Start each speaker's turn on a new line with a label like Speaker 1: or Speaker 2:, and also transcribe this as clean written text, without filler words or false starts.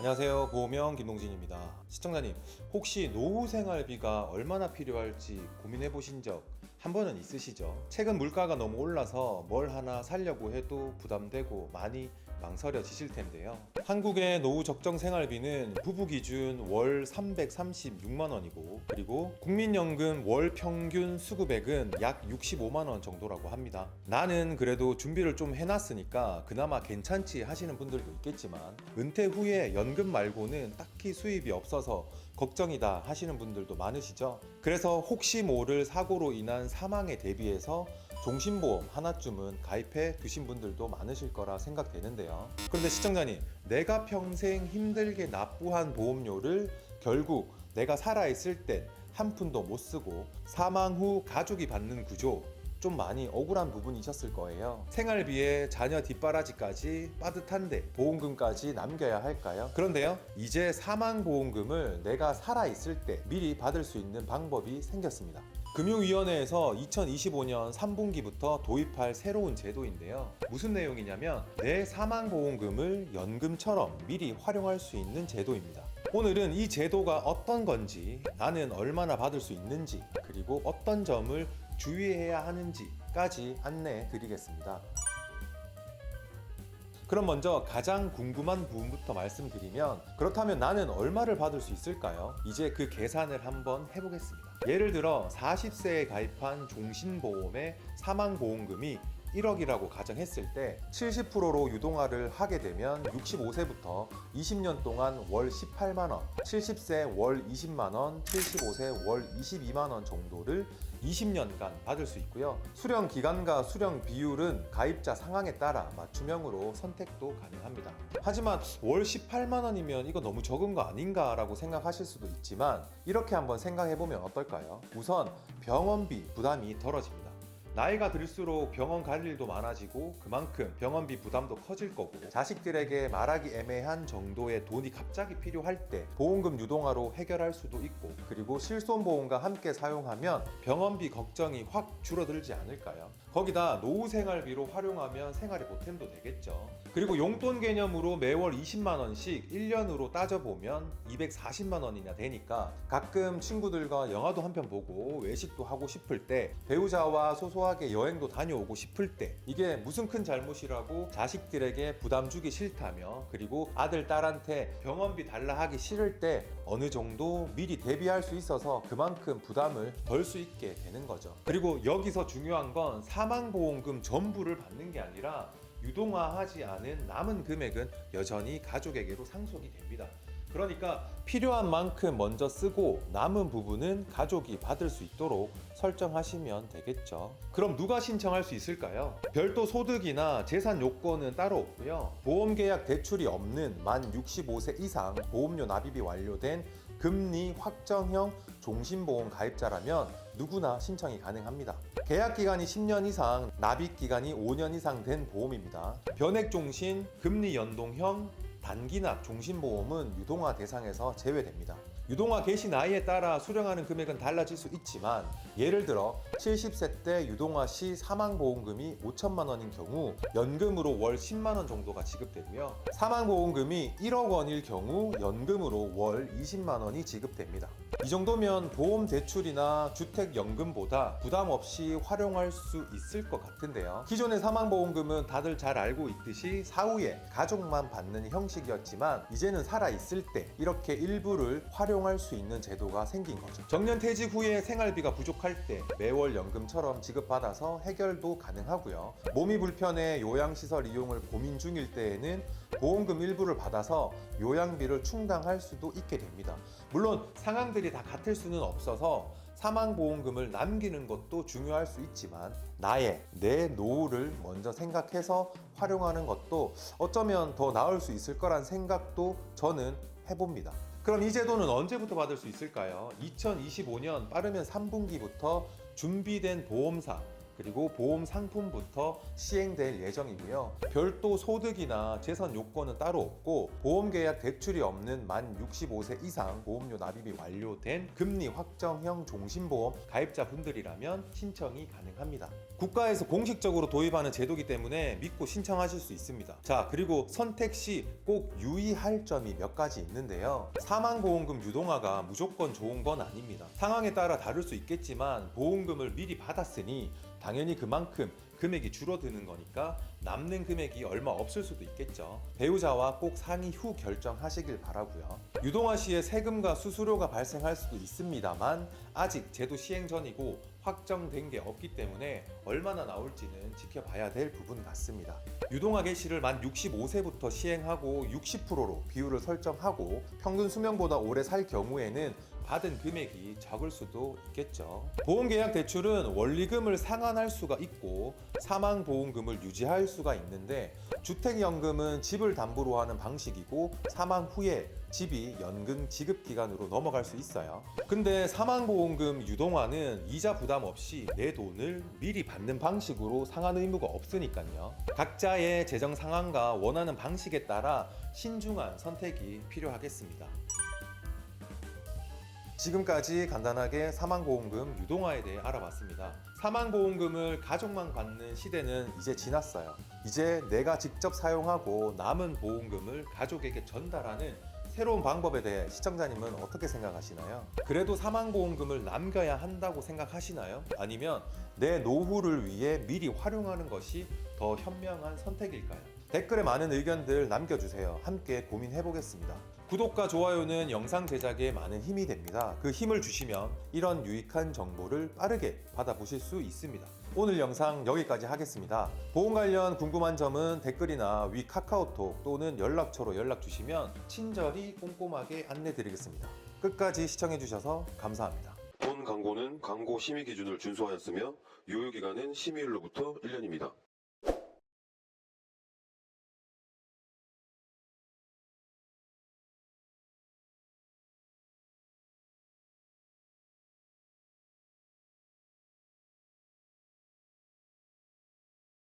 Speaker 1: 안녕하세요. 보험형 김동진입니다. 시청자님, 혹시 노후 생활비가 얼마나 필요할지 고민해 보신 적 한 번은 있으시죠? 최근 물가가 너무 올라서 뭘 하나 사려고 해도 부담되고 많이 망설여지실 텐데요. 한국의 노후 적정 생활비는 부부 기준 월 336만 원이고, 그리고 국민연금 월 평균 수급액은 약 65만 원 정도라고 합니다. 나는 그래도 준비를 좀 해놨으니까 그나마 괜찮지 하시는 분들도 있겠지만, 은퇴 후에 연금 말고는 딱히 수입이 없어서 걱정이다 하시는 분들도 많으시죠. 그래서 혹시 모를 사고로 인한 사망에 대비해서 종신보험 하나쯤은 가입해 두신 분들도 많으실 거라 생각되는데요. 그런데 시청자님, 내가 평생 힘들게 납부한 보험료를 결국 내가 살아있을 땐 한 푼도 못 쓰고 사망 후 가족이 받는 구조, 좀 많이 억울한 부분이셨을 거예요. 생활비에 자녀 뒷바라지까지 빠듯한데 보험금까지 남겨야 할까요? 그런데요, 이제 사망보험금을 내가 살아있을 때 미리 받을 수 있는 방법이 생겼습니다. 금융위원회에서 2025년 3분기부터 도입할 새로운 제도인데요. 무슨 내용이냐면 내 사망보험금을 연금처럼 미리 활용할 수 있는 제도입니다. 오늘은 이 제도가 어떤 건지, 나는 얼마나 받을 수 있는지, 그리고 어떤 점을 주의해야 하는지까지 안내해 드리겠습니다. 그럼 먼저 가장 궁금한 부분부터 말씀드리면, 그렇다면 나는 얼마를 받을 수 있을까요? 이제 그 계산을 한번 해보겠습니다. 예를 들어 40세에 가입한 종신보험의 사망보험금이 1억이라고 가정했을 때 70%로 유동화를 하게 되면 65세부터 20년 동안 월 18만원, 70세 월 20만원, 75세 월 22만원 정도를 20년간 받을 수 있고요. 수령 기간과 수령 비율은 가입자 상황에 따라 맞춤형으로 선택도 가능합니다. 하지만 월 18만원이면 이거 너무 적은 거 아닌가 라고 생각하실 수도 있지만, 이렇게 한번 생각해보면 어떨까요? 우선 병원비 부담이 덜어집니다. 나이가 들수록 병원 갈 일도 많아지고 그만큼 병원비 부담도 커질 거고, 자식들에게 말하기 애매한 정도의 돈이 갑자기 필요할 때 보험금 유동화로 해결할 수도 있고, 그리고 실손보험과 함께 사용하면 병원비 걱정이 확 줄어들지 않을까요? 거기다 노후생활비로 활용하면 생활의 보탬도 되겠죠. 그리고 용돈 개념으로 매월 20만원씩 1년으로 따져보면 240만원이나 되니까 가끔 친구들과 영화도 한 편 보고 외식도 하고 싶을 때, 배우자와 소소하게 여행도 다녀오고 싶을 때, 이게 무슨 큰 잘못이라고 자식들에게 부담 주기 싫다며, 그리고 아들 딸한테 병원비 달라 하기 싫을 때 어느 정도 미리 대비할 수 있어서 그만큼 부담을 덜 수 있게 되는 거죠. 그리고 여기서 중요한 건 사망보험금 전부를 받는 게 아니라 유동화하지 않은 남은 금액은 여전히 가족에게로 상속이 됩니다. 그러니까 필요한 만큼 먼저 쓰고 남은 부분은 가족이 받을 수 있도록 설정하시면 되겠죠. 그럼 누가 신청할 수 있을까요? 별도 소득이나 재산 요건은 따로 없고요. 보험계약 대출이 없는 만 65세 이상 보험료 납입이 완료된 금리 확정형 종신보험 가입자라면 누구나 신청이 가능합니다. 계약기간이 10년 이상, 납입기간이 5년 이상 된 보험입니다. 변액종신, 금리 연동형, 단기납 종신보험은 유동화 대상에서 제외됩니다. 유동화 개시 나이에 따라 수령하는 금액은 달라질 수 있지만, 예를 들어 70세 때 유동화 시 사망보험금이 5천만 원인 경우 연금으로 월 10만 원 정도가 지급되고요. 사망보험금이 1억 원일 경우 연금으로 월 20만 원이 지급됩니다. 이 정도면 보험 대출이나 주택연금보다 부담 없이 활용할 수 있을 것 같은데요. 기존의 사망보험금은 다들 잘 알고 있듯이 사후에 가족만 받는 형식이었지만, 이제는 살아있을 때 이렇게 일부를 활용할 수 있는 제도가 생긴 거죠. 정년퇴직 후에 생활비가 부족할 때 매월 연금처럼 지급받아서 해결도 가능하고요. 몸이 불편해 요양시설 이용을 고민 중일 때에는 보험금 일부를 받아서 요양비를 충당할 수도 있게 됩니다. 물론 상황들이 다 같을 수는 없어서 사망보험금을 남기는 것도 중요할 수 있지만, 내 노후를 먼저 생각해서 활용하는 것도 어쩌면 더 나을 수 있을 거란 생각도 저는 해봅니다. 그럼 이 제도는 언제부터 받을 수 있을까요? 2025년 빠르면 3분기부터 준비된 보험사, 그리고 보험 상품부터 시행될 예정이고요. 별도 소득이나 재산 요건은 따로 없고 보험계약 대출이 없는 만 65세 이상 보험료 납입이 완료된 금리 확정형 종신보험 가입자분들이라면 신청이 가능합니다. 국가에서 공식적으로 도입하는 제도이기 때문에 믿고 신청하실 수 있습니다. 자, 그리고 선택 시 꼭 유의할 점이 몇 가지 있는데요. 사망보험금 유동화가 무조건 좋은 건 아닙니다. 상황에 따라 다를 수 있겠지만 보험금을 미리 받았으니 당연히 그만큼 금액이 줄어드는 거니까 남는 금액이 얼마 없을 수도 있겠죠. 배우자와 꼭 상의 후 결정하시길 바라고요. 유동화 시에 세금과 수수료가 발생할 수도 있습니다만 아직 제도 시행 전이고 확정된 게 없기 때문에 얼마나 나올지는 지켜봐야 될 부분 같습니다. 유동화 개시를 만 65세부터 시행하고 60%로 비율을 설정하고 평균 수명보다 오래 살 경우에는 받은 금액이 적을 수도 있겠죠. 보험계약 대출은 원리금을 상환할 수가 있고 사망보험금을 유지할 수가 있는데 주택연금은 집을 담보로 하는 방식이고 사망 후에 집이 연금 지급 기간으로 넘어갈 수 있어요. 근데 사망보험금 유동화는 이자 부담 없이 내 돈을 미리 받는 방식으로 상환 의무가 없으니까요. 각자의 재정 상황과 원하는 방식에 따라 신중한 선택이 필요하겠습니다. 지금까지 간단하게 사망보험금 유동화에 대해 알아봤습니다. 사망보험금을 가족만 받는 시대는 이제 지났어요. 이제 내가 직접 사용하고 남은 보험금을 가족에게 전달하는 새로운 방법에 대해 시청자님은 어떻게 생각하시나요? 그래도 사망보험금을 남겨야 한다고 생각하시나요? 아니면 내 노후를 위해 미리 활용하는 것이 더 현명한 선택일까요? 댓글에 많은 의견들 남겨주세요. 함께 고민해보겠습니다. 구독과 좋아요는 영상 제작에 많은 힘이 됩니다. 그 힘을 주시면 이런 유익한 정보를 빠르게 받아보실 수 있습니다. 오늘 영상 여기까지 하겠습니다. 보험 관련 궁금한 점은 댓글이나 위 카카오톡 또는 연락처로 연락 주시면 친절히 꼼꼼하게 안내 드리겠습니다. 끝까지 시청해주셔서 감사합니다.
Speaker 2: 본 광고는 광고 심의 기준을 준수하였으며 유효기간은 심의일로부터 1년입니다.